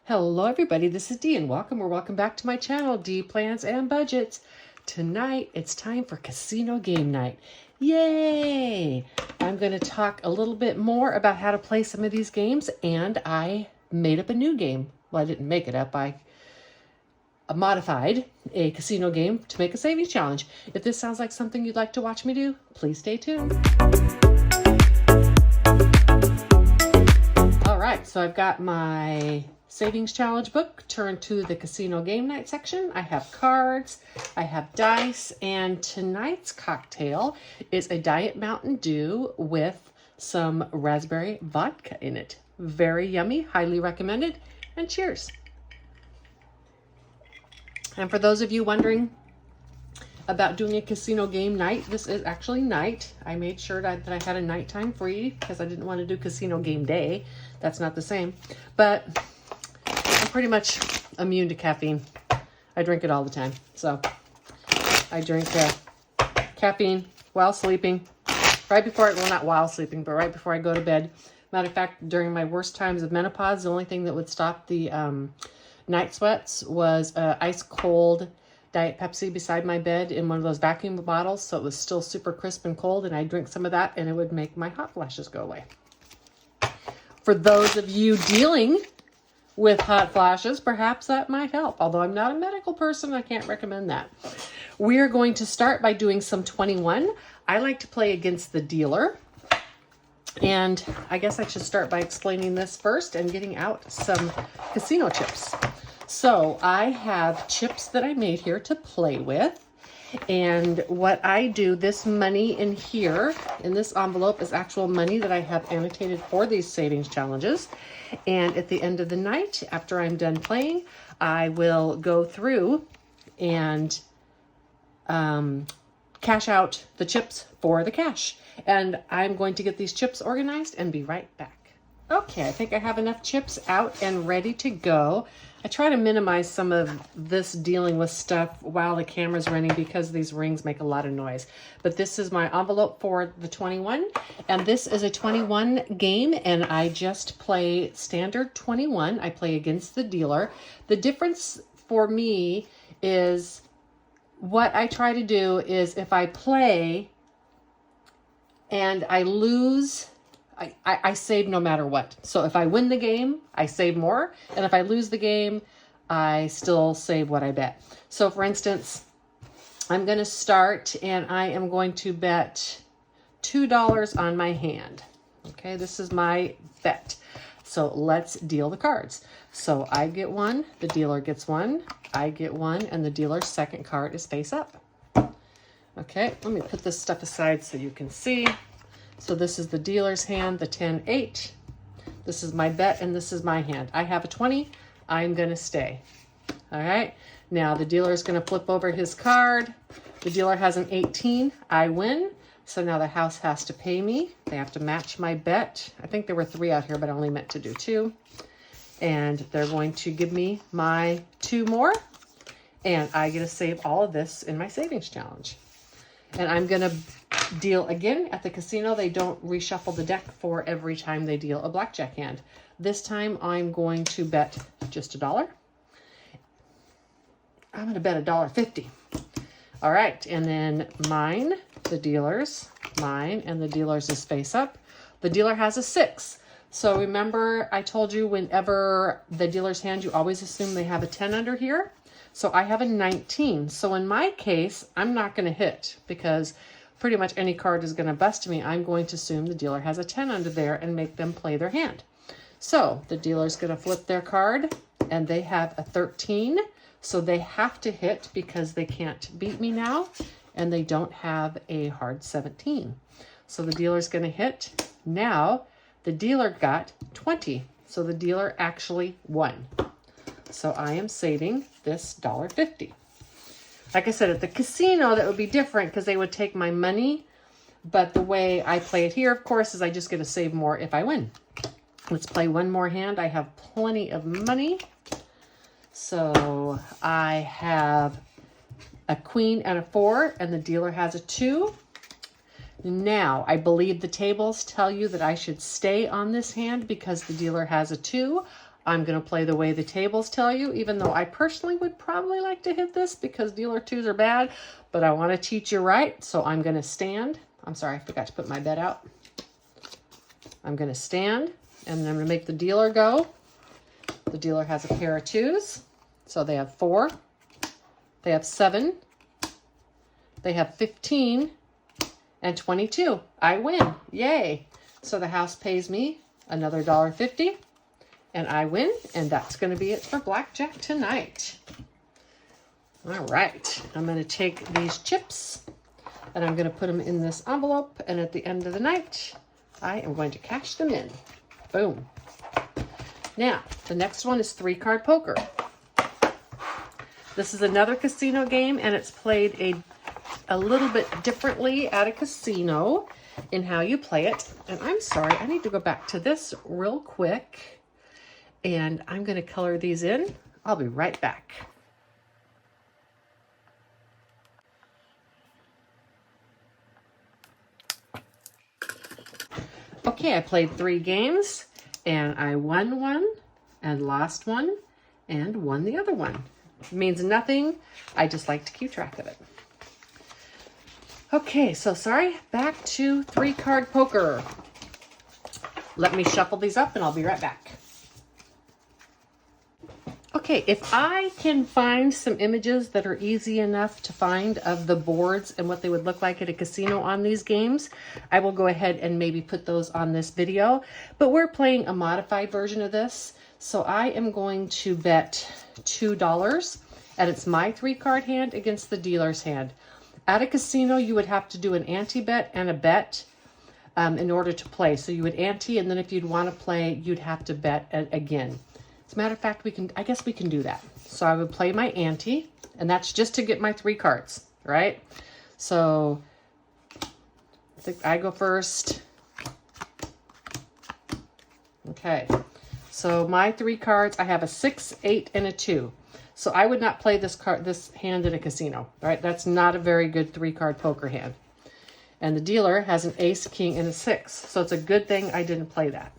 Hello everybody, this is Dee and welcome back to my channel, Dee Plans and Budgets. Tonight it's time for casino game night. Yay! I'm going to talk a little bit more about how to play some of these games, and I made up a new game. Well, I didn't make it up, I modified a casino game to make a savings challenge. If this sounds like something you'd like to watch me do, please stay tuned. Alright, so I've got my savings challenge book turned to the casino game night section. I have cards, I have dice, and tonight's cocktail is a Diet Mountain Dew with some raspberry vodka in it. Very yummy, highly recommended, and cheers. And for those of you wondering about doing a casino game night, this is actually night. I made sure that I had a nighttime free because I didn't want to do casino game day. That's not the same. But I'm pretty much immune to caffeine. I drink it all the time. So I drink caffeine while sleeping. Right before, well, not while sleeping, but right before I go to bed. Matter of fact, during my worst times of menopause, the only thing that would stop the night sweats was ice cold Diet Pepsi beside my bed in one of those vacuum bottles, so it was still super crisp and cold, and I'd drink some of that and it would make my hot flashes go away. For those of you dealing with hot flashes, perhaps that might help. Although I'm not a medical person, I can't recommend that. We are going to start by doing some 21. I like to play against the dealer. And I guess I should start by explaining this first and getting out some casino chips. So I have chips that I made here to play with. And what I do, this money in here, in this envelope, is actual money that I have annotated for these savings challenges. And at the end of the night, after I'm done playing, I will go through and cash out the chips for the cash. And I'm going to get these chips organized and be right back. Okay, I think I have enough chips out and ready to go. I try to minimize some of this dealing with stuff while the camera's running because these rings make a lot of noise. But this is my envelope for the 21, and this is a 21 game, and I just play standard 21. I play against the dealer. The difference for me is what I try to do is if I play and I lose, I save no matter what. So if I win the game, I save more. And if I lose the game, I still save what I bet. So for instance, I'm going to start and I am going to bet $2 on my hand. Okay, this is my bet. So let's deal the cards. So I get one, the dealer gets one, I get one, and the dealer's second card is face up. Okay, let me put this stuff aside so you can see. So this is the dealer's hand, the 10-8. This is my bet, and this is my hand. I have a 20. I'm going to stay. All right. Now the dealer is going to flip over his card. The dealer has an 18. I win. So now the house has to pay me. They have to match my bet. I think there were 3 out here, but I only meant to do 2. And they're going to give me my 2 more. And I get to save all of this in my savings challenge. And I'm going to deal again at the casino. They don't reshuffle the deck for every time they deal a blackjack hand. This time I'm going to bet just $1. I'm going to bet $1.50. All right, and then mine, the dealer's, mine, and the dealer's is face up. The dealer has a 6. So remember I told you whenever the dealer's hand, you always assume they have a 10 under here. So I have a 19. So in my case, I'm not going to hit because pretty much any card is going to bust me. I'm going to assume the dealer has a 10 under there and make them play their hand. So the dealer's going to flip their card and they have a 13. So they have to hit because they can't beat me now. And they don't have a hard 17. So the dealer's going to hit. Now the dealer got 20. So the dealer actually won. So I am saving this $1.50. Like I said, at the casino, that would be different because they would take my money. But the way I play it here, of course, is I just get to save more if I win. Let's play one more hand. I have plenty of money. So I have a queen and a 4, and the dealer has a 2. Now, I believe the tables tell you that I should stay on this hand because the dealer has a 2. I'm going to play the way the tables tell you, even though I personally would probably like to hit this because dealer twos are bad, but I want to teach you right. So I'm going to stand. I'm sorry, I forgot to put my bet out. I'm going to stand and I'm going to make the dealer go. The dealer has a pair of twos. So they have 4, they have 7, they have 15, and 22. I win. Yay. So the house pays me another $1.50 and I win. And that's going to be it for blackjack tonight. All right. I'm going to take these chips and I'm going to put them in this envelope. And at the end of the night, I am going to cash them in. Boom. Now, the next one is 3-card poker. This is another casino game, and it's played a little bit differently at a casino in how you play it. And I'm sorry, I need to go back to this real quick, and I'm going to color these in. I'll be right back. Okay, I played 3 games, and I won one, and lost one, and won the other one. It means nothing. I just like to keep track of it. Okay, so sorry, back to 3-card poker. Let me shuffle these up and I'll be right back. Okay, if I can find some images that are easy enough to find of the boards and what they would look like at a casino on these games, I will go ahead and maybe put those on this video. But we're playing a modified version of this. So I am going to bet $2, and it's my 3-card hand against the dealer's hand. At a casino, you would have to do an ante bet and a bet in order to play. So you would ante, and then if you'd want to play, you'd have to bet again. As a matter of fact, I guess we can do that. So I would play my ante, and that's just to get my 3 cards, right? So I think I go first. Okay. So my 3 cards, I have a 6, 8, and a 2. So I would not play this hand at a casino, right? That's not a very good 3-card poker hand. And the dealer has an ace, king, and a 6. So it's a good thing I didn't play that.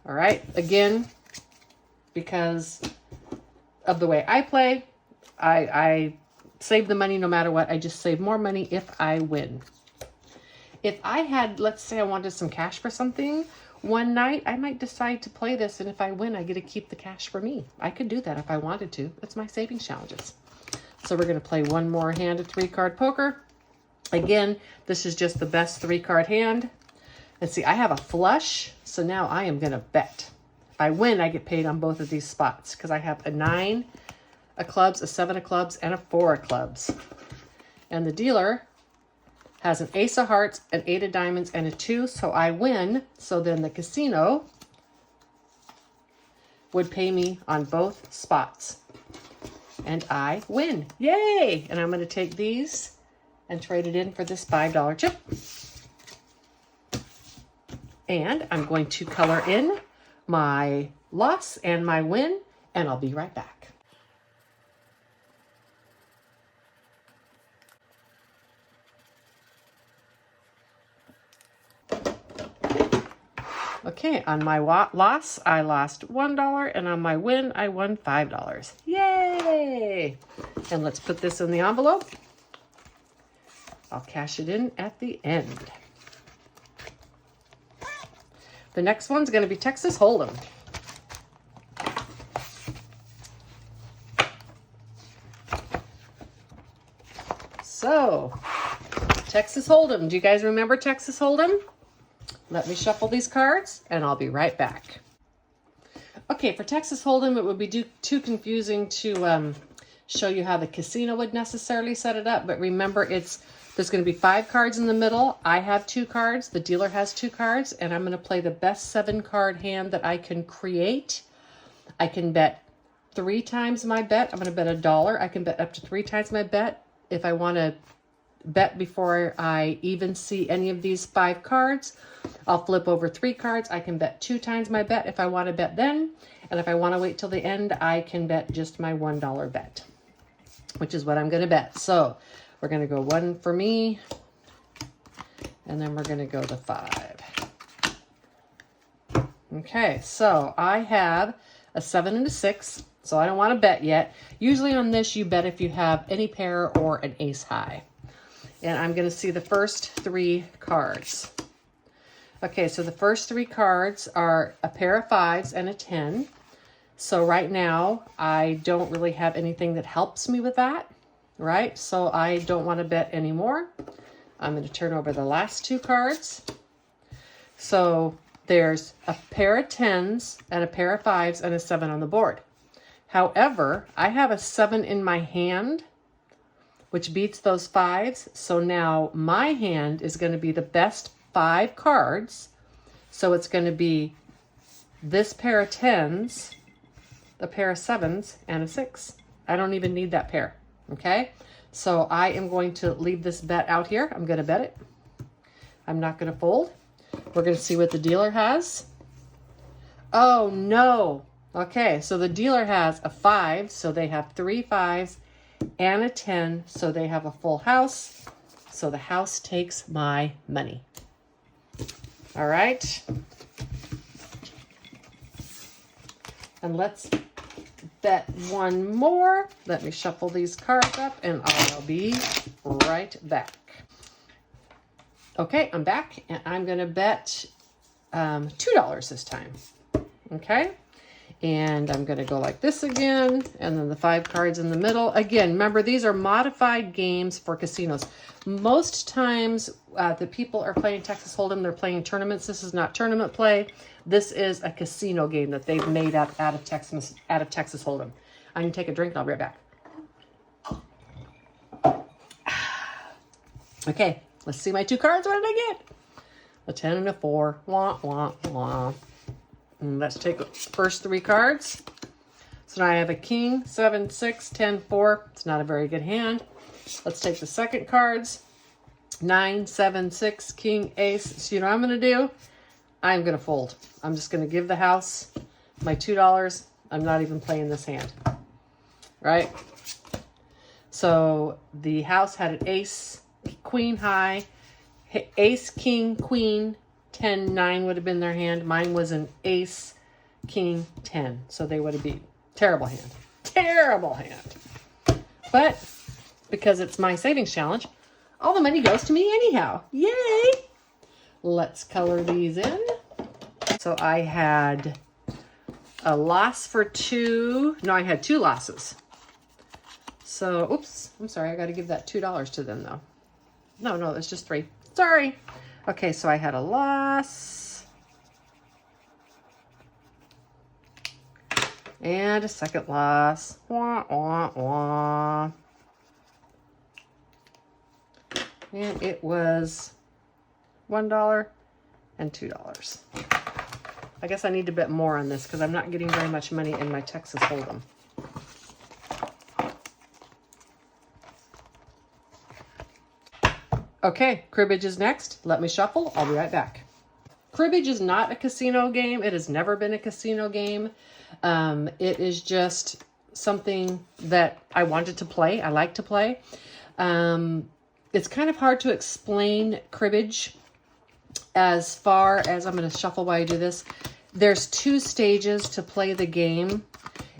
All right. Again, because of the way I play, I save the money no matter what. I just save more money if I win. If I had, let's say I wanted some cash for something, one night, I might decide to play this, and if I win, I get to keep the cash for me. I could do that if I wanted to. It's my savings challenges. So we're going to play one more hand of 3-card poker. Again, this is just the best 3-card hand. And see, I have a flush, so now I am going to bet. If I win, I get paid on both of these spots because I have a 9 of clubs, a 7 of clubs, and a 4 of clubs. And the dealer has an ace of hearts, an 8 of diamonds, and a 2, so I win. So then the casino would pay me on both spots. And I win. Yay! And I'm going to take these and trade it in for this $5 chip. And I'm going to color in my loss and my win, and I'll be right back. Okay, on my loss, I lost $1, and on my win, I won $5. Yay! And let's put this in the envelope. I'll cash it in at the end. The next one's going to be Texas Hold'em. So, Texas Hold'em. Do you guys remember Texas Hold'em? Let me shuffle these cards, and I'll be right back. Okay, for Texas Hold'em, it would be too confusing to show you how the casino would necessarily set it up. But remember, there's going to be 5 cards in the middle. I have 2 cards. The dealer has 2 cards, and I'm going to play the best 7-card hand that I can create. I can bet 3 times my bet. I'm going to bet $1. I can bet up to 3 times my bet. If I want to bet before I even see any of these 5 cards, I'll flip over 3 cards. I can bet 2 times my bet if I want to bet then. And if I want to wait till the end, I can bet just my $1 bet, which is what I'm going to bet. So we're going to go 1 for me, and then we're going to go to 5. Okay, so I have a 7 and a 6, so I don't want to bet yet. Usually on this, you bet if you have any pair or an ace high. And I'm going to see the first 3 cards. Okay, so the first 3 cards are a pair of 5s and a 10. So right now, I don't really have anything that helps me with that, right? So I don't want to bet anymore. I'm going to turn over the last 2 cards. So there's a pair of 10s and a pair of 5s and a 7 on the board. However, I have a 7 in my hand, which beats those 5s. So now my hand is going to be the best 5 cards. So it's going to be this pair of 10s, a pair of 7s, and a 6. I don't even need that pair, okay? So I am going to leave this bet out here. I'm going to bet it. I'm not going to fold. We're going to see what the dealer has. Oh, no. Okay, so the dealer has a 5, so they have 3 5s, and a 10, so they have a full house. So the house takes my money. All right. And let's bet one more. Let me shuffle these cards up, and I'll be right back. Okay, I'm back, and I'm going to bet $2 this time. Okay, and I'm going to go like this again, and then the 5 cards in the middle. Again, remember, these are modified games for casinos. Most times, the people are playing Texas Hold'em. They're playing tournaments. This is not tournament play. This is a casino game that they've made out of Texas Hold'em. I'm going to take a drink, and I'll be right back. Okay. Let's see my 2 cards. What did I get? A 10 and a 4. Wah, wah, wah. And let's take the first 3 cards. So now I have a king, 7, 6, 10, 4. It's not a very good hand. Let's take the second cards. 9, 7, 6, king, ace. So you know what I'm going to do? I'm going to fold. I'm just going to give the house my $2. I'm not even playing this hand. Right? So the house had an ace, queen high, ace, king, queen, 10, 9 would have been their hand. Mine was an ace, king, 10. So they would have been terrible hand. Terrible hand. But because it's my savings challenge, all the money goes to me anyhow. Yay! Let's color these in. So I had a loss for 2. No, I had 2 losses. So, oops, I'm sorry. I got to give that $2 to them though. No, it's just 3. Sorry. Okay, so I had a loss. And a second loss. Wah, wah, wah. And it was $1 and $2. I guess I need to bet more on this because I'm not getting very much money in my Texas Hold'em. Okay, cribbage is next. Let me shuffle. I'll be right back. Cribbage is not a casino game. It has never been a casino game. It is just something that I wanted to play. I like to play. It's kind of hard to explain cribbage as far as, I'm going to shuffle while I do this. There's 2 stages to play the game.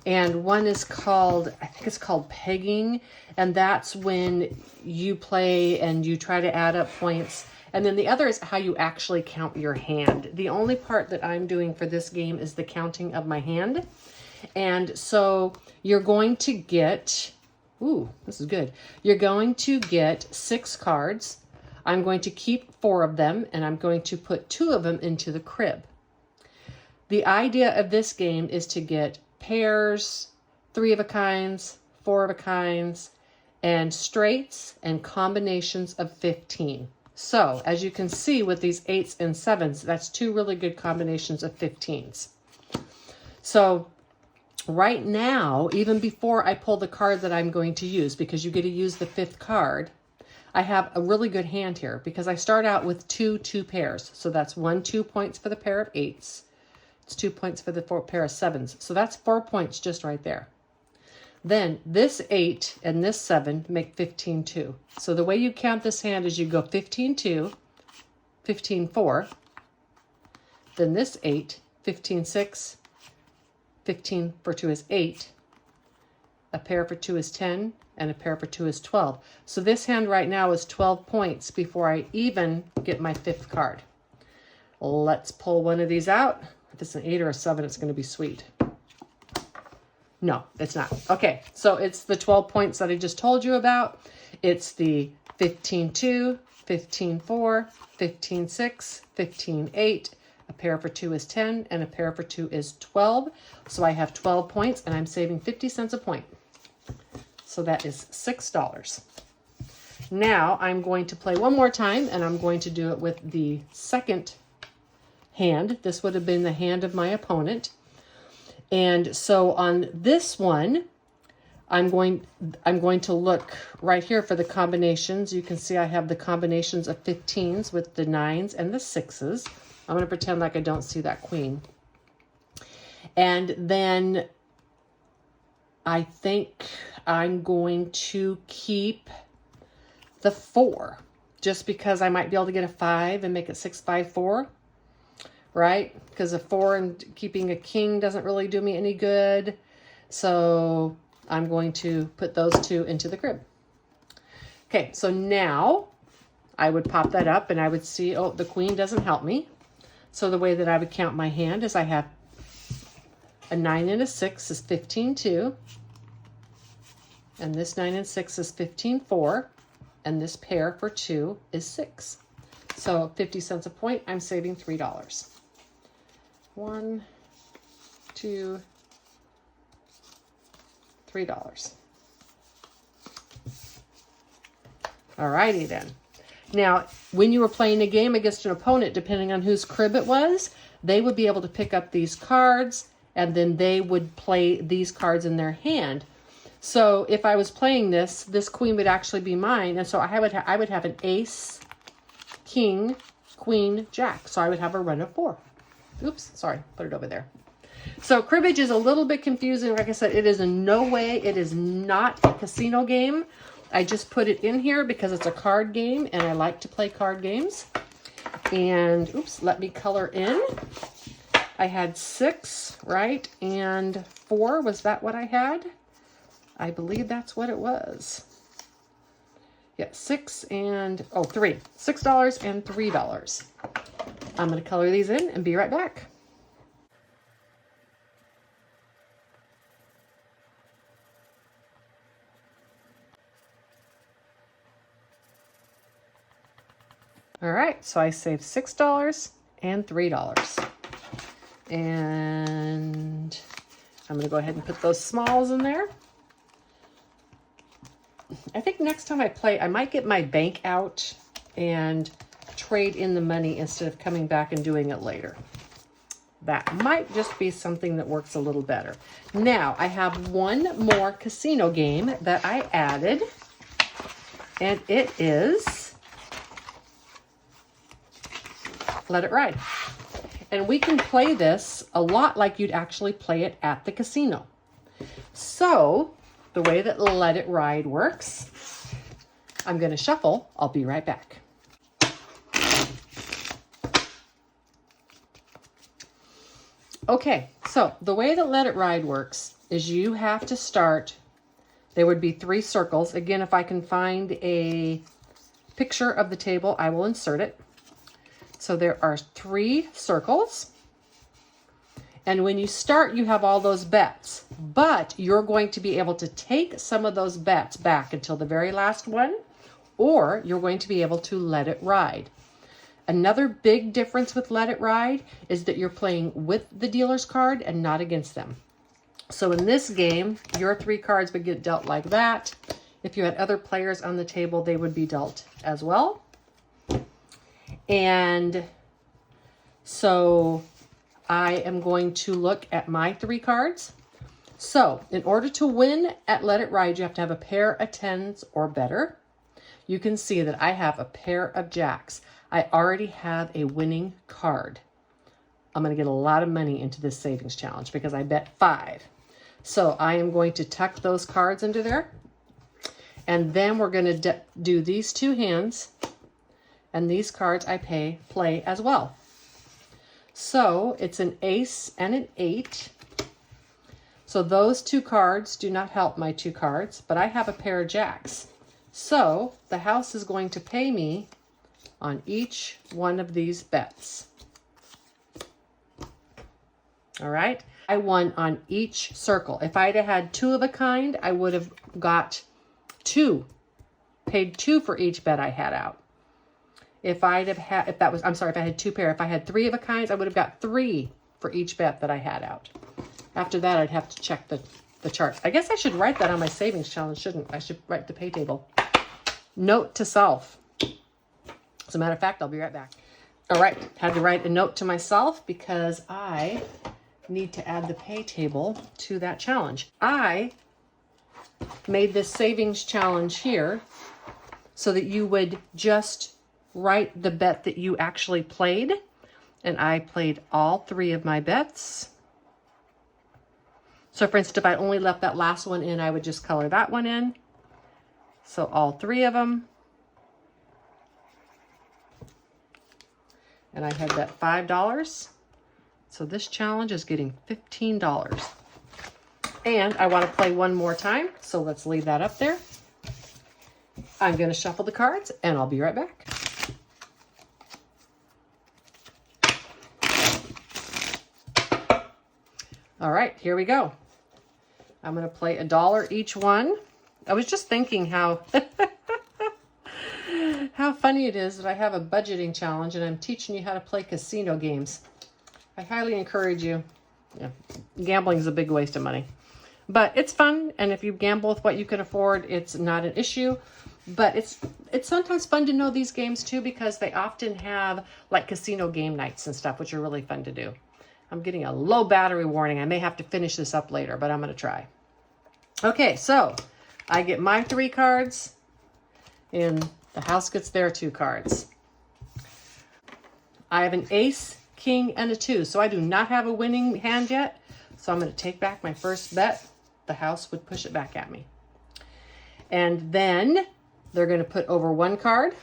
And one is called, I think it's called pegging. And that's when you play and you try to add up points. And then the other is how you actually count your hand. The only part that I'm doing for this game is the counting of my hand. And so you're going to get, ooh, this is good. You're going to get 6 cards. I'm going to keep 4 of them, and I'm going to put 2 of them into the crib. The idea of this game is to get pairs, 3 of a kinds, 4 of a kinds, and straights and combinations of 15. So as you can see with these 8s and 7s, that's 2 really good combinations of 15s. So right now, even before I pull the card that I'm going to use, because you get to use the 5th card, I have a really good hand here because I start out with 2 pairs. So that's 2 points for the pair of 8s. It's 2 points for the pair of 7s. So that's 4 points just right there. Then this 8 and this 7 make 15, 2. So the way you count this hand is you go 15, 2, 15, 4. Then this 8, 15, 6. 15 for 2 is 8. A pair for 2 is 10, and a pair for 2 is 12. So this hand right now is 12 points before I even get my 5th card. Let's pull one of these out. If it's an 8 or a 7, it's going to be sweet. No, it's not. Okay, so it's the 12 points that I just told you about. It's the 15, 2, 15, 4, 15, 6, 15, 8. A pair for 2 is 10, and a pair for 2 is 12. So I have 12 points, and I'm saving 50 cents a point. So that is $6. Now I'm going to play one more time, and I'm going to do it with the second hand. This would have been the hand of my opponent. And so on this one, I'm going to look right here for the combinations. You can see I have the combinations of 15s with the 9s and the 6s. I'm going to pretend like I don't see that queen. And then I think I'm going to keep the 4, just because I might be able to get a 5 and make it 6, 5, 4, right? Because a 4 and keeping a king doesn't really do me any good. So I'm going to put those 2 into the crib. Okay, so now I would pop that up and I would see, oh, the queen doesn't help me. So the way that I would count my hand is I have a 9 and a 6 is 15, 2. And this 9 and 6 is 15, 4. And this pair for 2 is 6. So 50 cents a point, I'm saving $3. 1, 2, $3. All righty then. Now, when you were playing a game against an opponent, depending on whose crib it was, they would be able to pick up these cards, and then they would play these cards in their hand. So if I was playing this queen would actually be mine, and so I would have an ace, king, queen, jack. So I would have a run of 4. Oops, sorry, put it over there. So cribbage is a little bit confusing. Like I said, it is in no way, it is not a casino game. I just put it in here because it's a card game and I like to play card games. And oops, let me color in. I had 6, right? And 4, was that what I had? I believe that's what it was. Yeah, 6 and, oh, 3. $6 and $3. I'm going to color these in and be right back. All right, so I saved $6 and $3. And I'm gonna go ahead and put those smalls in there. I think next time I play, I might get my bank out and trade in the money instead of coming back and doing it later. That might just be something that works a little better. Now, I have one more casino game that I added, and it is Let It Ride. And we can play this a lot like you'd actually play it at the casino. So, the way that Let It Ride works, I'm going to shuffle. I'll be right back. Okay, so the way that Let It Ride works is you have to start, there would be 3 circles. Again, if I can find a picture of the table, I will insert it. So there are 3 circles. And when you start, you have all those bets. But you're going to be able to take some of those bets back until the very last one, or you're going to be able to let it ride. Another big difference with Let It Ride is that you're playing with the dealer's card and not against them. So in this game, your 3 cards would get dealt like that. If you had other players on the table, they would be dealt as well. And so I am going to look at my 3 cards. So in order to win at Let It Ride, you have to have a pair of 10s or better. You can see that I have a pair of jacks. I already have a winning card. I'm going to get a lot of money into this savings challenge because I bet 5. So I am going to tuck those cards into there. And then we're going to do these 2 hands. And these cards I play as well. So it's an ace and an 8. So those 2 cards do not help my 2 cards, but I have a pair of jacks. So the house is going to pay me on each one of these bets. All right. I won on each circle. If I'd have had 2 of a kind, I would have got 2, paid 2 for each bet I had out. If I'd have had, if I had 2 pair, if I had 3 of a kinds, I would have got 3 for each bet that I had out. After that, I'd have to check the chart. I guess I should write that on my savings challenge, shouldn't I? I should write the pay table. Note to self. As a matter of fact, I'll be right back. All right, had to write a note to myself because I need to add the pay table to that challenge. I made this savings challenge here so that you would just write the bet that you actually played. And I played all 3 of my bets. So for instance, if I only left that last one in, I would just color that one in. So all 3 of them. And I had that $5. So this challenge is getting $15. And I want to play one more time, so let's leave that up there. I'm going to shuffle the cards, and I'll be right back. All right, here we go. I'm going to play $1 each one. I was just thinking how how funny it is that I have a budgeting challenge and I'm teaching you how to play casino games. I highly encourage you. Yeah, gambling is a big waste of money, but it's fun. And if you gamble with what you can afford, it's not an issue. But it's sometimes fun to know these games too, because they often have like casino game nights and stuff, which are really fun to do. I'm getting a low battery warning. I may have to finish this up later, but I'm going to try. Okay, so I get my 3 cards and the house gets their 2 cards. I have an ace, king, and a 2. So I do not have a winning hand yet. So I'm going to take back my first bet. The house would push it back at me. And then they're going to put over 1 card.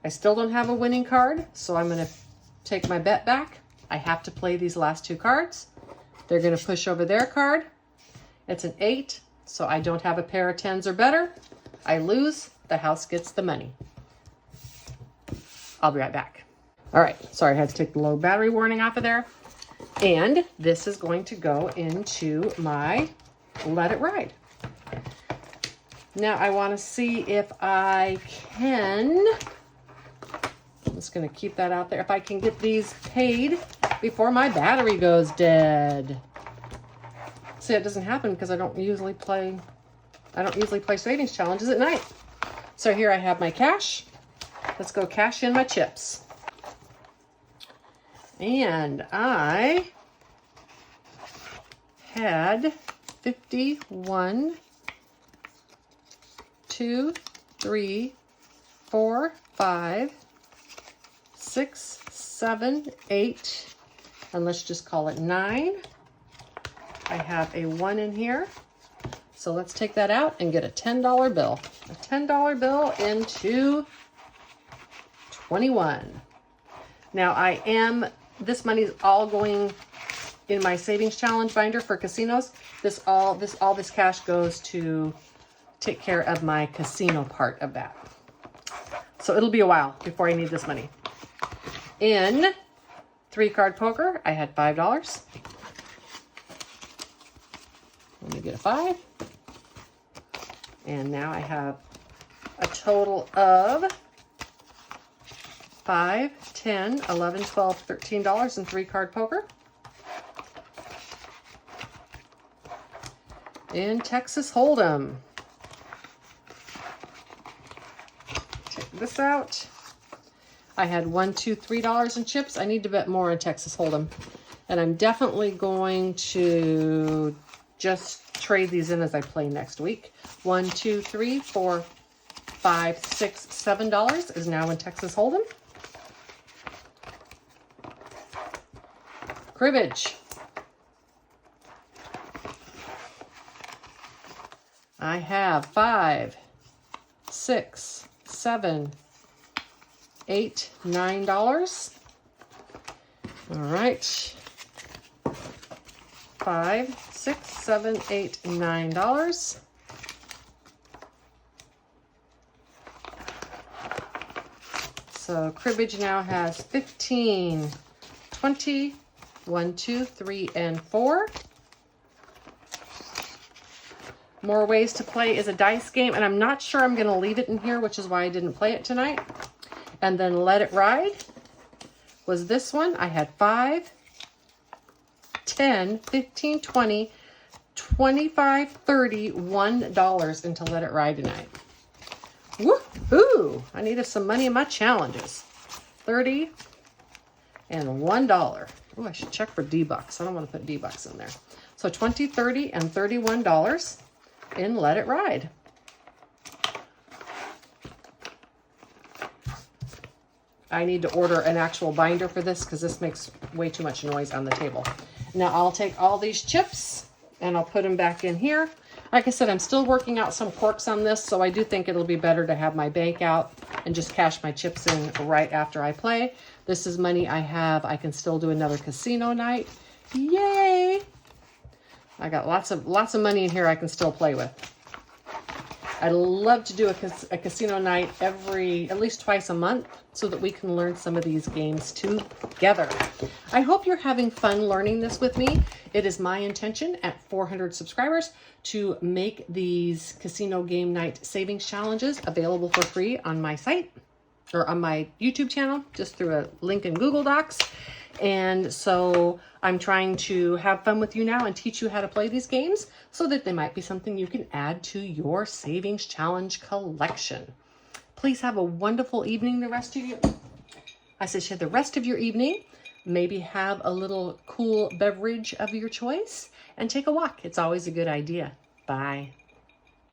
I still don't have a winning card. So I'm going to take my bet back. I have to play these last 2 cards. They're going to push over their card. It's an 8. So I don't have a pair of 10s or better. I lose. The house gets the money. I'll be right back. All right, sorry, I had to take the low battery warning off of there. And this is going to go into my Let It Ride. Now I want to see if I can, I'm just going to keep that out there, if I can get these paid before my battery goes dead. See, it doesn't happen because I don't usually play savings challenges at night. So here I have my cash. Let's go cash in my chips. And I had 51, 2, 3, 4, 5, 6, 7, 8, and let's just call it 9. I have a 1 in here. So let's take that out and get a $10 bill. A $10 bill into 21. Now this money is all going in my savings challenge binder for casinos. All this cash goes to take care of my casino part of that. So it'll be a while before I need this money. In 3-card poker, I had $5. Let me get a 5. And now I have a total of $5, $10, $11, $12, $13 in 3-card poker. In Texas Hold'em. Check this out. I had $1, $2, $3 in chips. I need to bet more in Texas Hold'em. And I'm definitely going to just trade these in as I play next week. $1, $2, $3, $4, $5, $6, $7 is now in Texas Hold'em. Cribbage. I have $5, $6, $7, $8, $9. All right. $5, $6, $7, $8, $9. So cribbage now has 15, 20, 1, 2, 3, and 4. More ways to play is a dice game, and I'm not sure I'm going to leave it in here, which is why I didn't play it tonight. And then Let It Ride was this one. I had 5, 10, 15, 20, 25, 30, $1 into Let It Ride tonight. Woohoo! I needed some money in my challenges. 30 and $1. Oh, I should check for D-Bucks. I don't want to put D-Bucks in there. So 20, 30, and $31 in Let It Ride. I need to order an actual binder for this because this makes way too much noise on the table. Now I'll take all these chips and I'll put them back in here. Like I said, I'm still working out some quirks on this, so I do think it'll be better to have my bank out and just cash my chips in right after I play. This is money I have. I can still do another casino night. Yay! I got lots of money in here I can still play with. I'd love to do a casino night at least twice a month so that we can learn some of these games together. I hope you're having fun learning this with me. It is my intention at 400 subscribers to make these casino game night savings challenges available for free on my site or on my YouTube channel, just through a link in Google Docs. And so I'm trying to have fun with you now and teach you how to play these games so that they might be something you can add to your savings challenge collection. Please have a wonderful evening the rest of your evening. Maybe have a little cool beverage of your choice and take a walk. It's always a good idea. Bye.